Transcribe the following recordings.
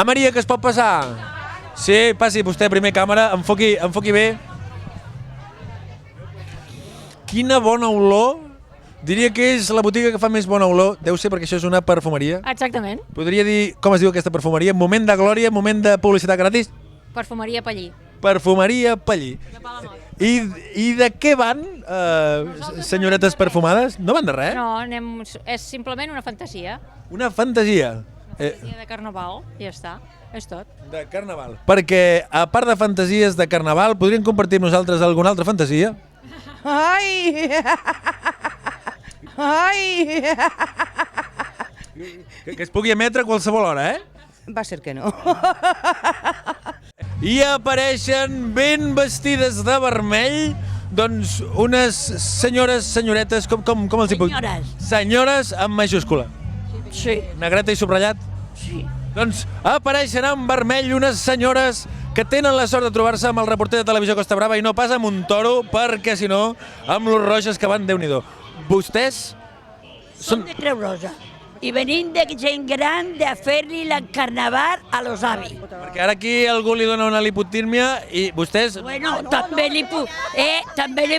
Maria, que es pot passar? Sí, passi vostè, primer càmera, enfoqui bé. Quina bona olor. Diria que és la botiga que fa més bona olor. Deu ser perquè això és una perfumeria. Exactament. Podria dir com es diu aquesta perfumeria? Moment de glòria, moment de publicitat gratis? Perfumeria Pallí. Perfumeria Pallí. I de què van, senyoretes perfumades? No van de res? No, és simplement una fantasia. Una fantasia. Fantasia de carnaval, ja està. És tot. De carnaval. Perquè, a part de fantasies de carnaval, podríem compartir amb nosaltres alguna altra fantasia? Ai! Ai! Que es pugui emetre a qualsevol hora, eh? Va ser que no. I apareixen ben vestides de vermell, doncs unes senyoretes, com els hi puc... Senyores. Senyores amb majúscula. Sí. Negreta i subratllat? Sí. Doncs apareixen en vermell unes senyores que tenen la sort de trobar-se amb el reporter de Televisió Costa Brava i no pas amb un toro, perquè si no, amb los roges que van, Déu-n'hi-do. Vostès Som de Creu Roja i venim de gent gran de fer-li l'encarnaval a los avis. Perquè ara aquí algú li dona una lipotímia i vostès... Bueno, també li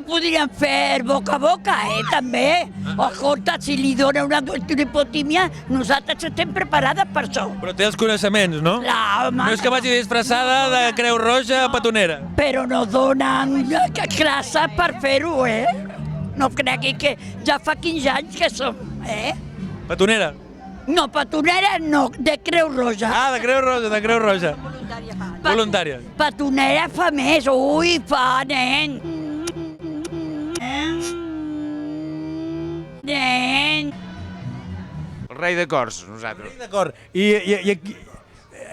podrien fer boca a boca, també. Escolta, si li dona una lipotímia, nosaltres estem preparades per això. Però té els coneixements, no? Clar, home, No és que vagi disfressada de Creu Roja a petonera. però no donen classe per fer-ho, No cregui que ja fa 15 anys que som, Petonera. No, petonera no, de Creu Roja. Ah, de Creu Roja, de Creu Roja. Voluntària. Petonera fa més, ui, fa, nen. Nen. El rei de cors, nosaltres. D'acord. I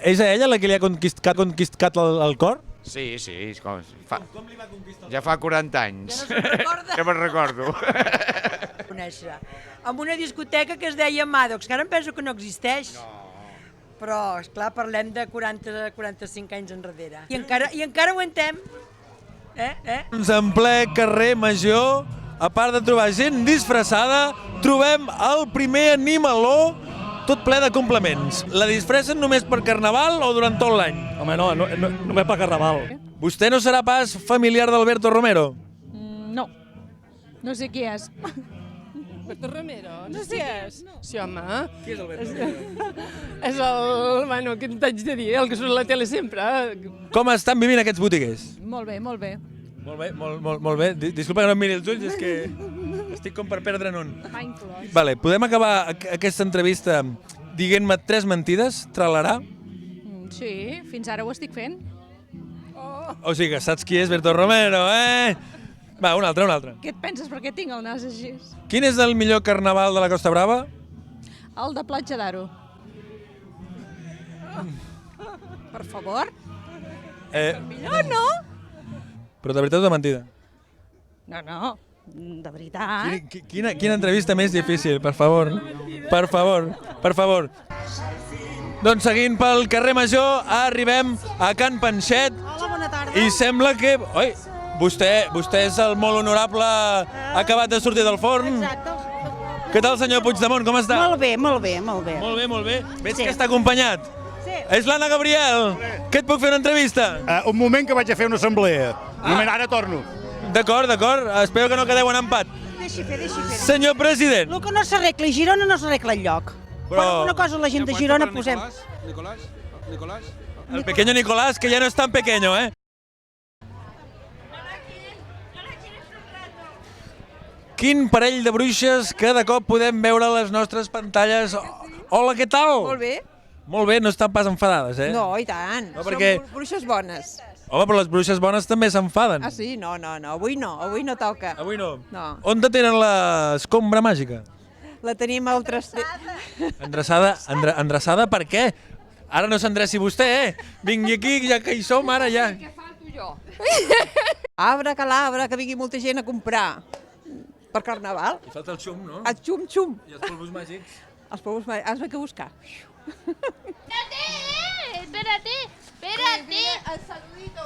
és a ella la que li ha conquistat el cor? Sí, com li va conquistar? Ja fa 40 anys. Que me'n recordo. Conèixer. En una discoteca que es deia Maddox, que ara em penso que no existeix. Però, esclar, parlem de 40-45 anys enrere. I encara ho aguantem. Doncs en ple carrer Major, a part de trobar gent disfressada, trobem el primer animaló tot ple de complements. La disfressen només per Carnaval o durant tot l'any? Home, no, només per Carnaval. Vostè no serà pas familiar d'Alberto Romero? No, no sé qui és. Alberto Romero? No sé qui és. Sí, home. Qui és Alberto Romero? És el... Bueno, què t'haig de dir? El que surt a la tele sempre. Com estan vivint aquests botiguers? Molt bé, molt bé. Molt bé, molt bé. Disculpa que no em miri els ulls, és que estic com per perdre'n un. Mindfulness. Vale, podem acabar aquesta entrevista dient-me 3 mentides, tralarà? Sí, fins ara ho estic fent. O sigui que saps qui és Berto Romero, eh? Va, una altra. Què et penses per què tinc el nas així? Quin és el millor carnaval de la Costa Brava? El de Platja d'Aro. Per favor? Millor no? Però de veritat o de mentida? No, de veritat. Quina entrevista més difícil, per favor. Per favor. Doncs seguint pel carrer Major, arribem a Can Panxet. Hola, bona tarda. I sembla que... Oi, vostè és el molt honorable acabat de sortir del forn. Exacte. Què tal, senyor Puigdemont, com està? Molt bé. Molt bé. Veig Sí. que està acompanyat. Sí. És l'Anna Gabriel. Que et puc fer una entrevista? Un moment que vaig a fer una assemblea. Un moment, ara torno. D'acord. Espero que no quedeu en empat. Deixi fer. Senyor president. El que no s'arregla a Girona no s'arregla enlloc. Però- Una cosa la gent de Girona posem... Nicolás? El pequeño Nicolás, que ya no es tan pequeño, ¿eh? Quin parell de bruixes que de cop podem veure a les nostres pantalles. Hola, què tal? Molt bé. Molt bé, no estan pas enfadades, eh? No, i tant. No, perquè- Som bruixes bones. Home, però les bruixes bones també s'enfaden. Ah, sí? No. Avui no toca. Avui no. No. On te tenen l'escombra màgica? La tenim al traster. Endreçada per què? Ara no s'endreci vostè, eh? Vingui aquí, ja que hi som, ara ja. Abra calabra, que vingui molta gent a comprar. Per Carnaval. Hi falta el xum, no? El xum-xum. I els polvos màgics. Els pobres mare, has de buscar. Espérate. El saludito.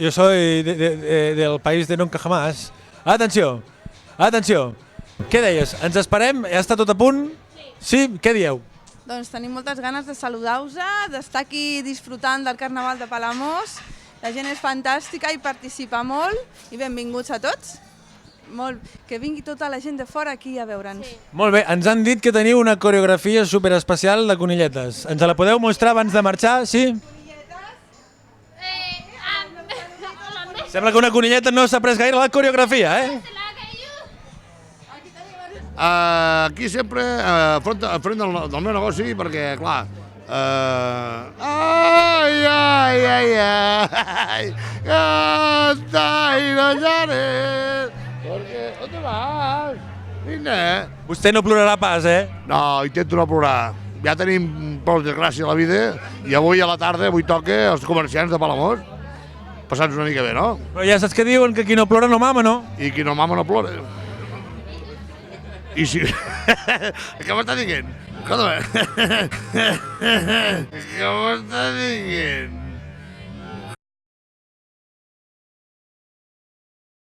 Yo soy del país de nunca jamás. Atenció. Què deies? Ens esperem? Ja està tot a punt? Sí. Què dieu? Doncs tenim moltes ganes de saludar-vos, d'estar aquí disfrutant del Carnaval de Palamós. La gent és fantàstica i participa molt i benvinguts a tots. Que vingui tota la gent de fora aquí a veure'ns. Molt bé, ens han dit que teniu una coreografia superespecial de conilletes. Ens la podeu mostrar abans de marxar, sí? Sembla que una conilleta no s'ha pres gaire la coreografia, eh? Aquí sempre, enfront del meu negoci, perquè, clar, ai, ai, ai, ai, canta i no llares, perquè, on te vas? Vine. Vostè no plorarà pas, eh? No, intento no plorar. Ja tenim prou desgràcia a la vida i avui a la tarda, avui toca els comerciants de Palamós. Passant-nos una mica bé, no? Però ja saps que diuen que qui no plora no mama, no? I qui no mama no plora. I si... Què m'està dient? Escolta'm. Què m'està dient?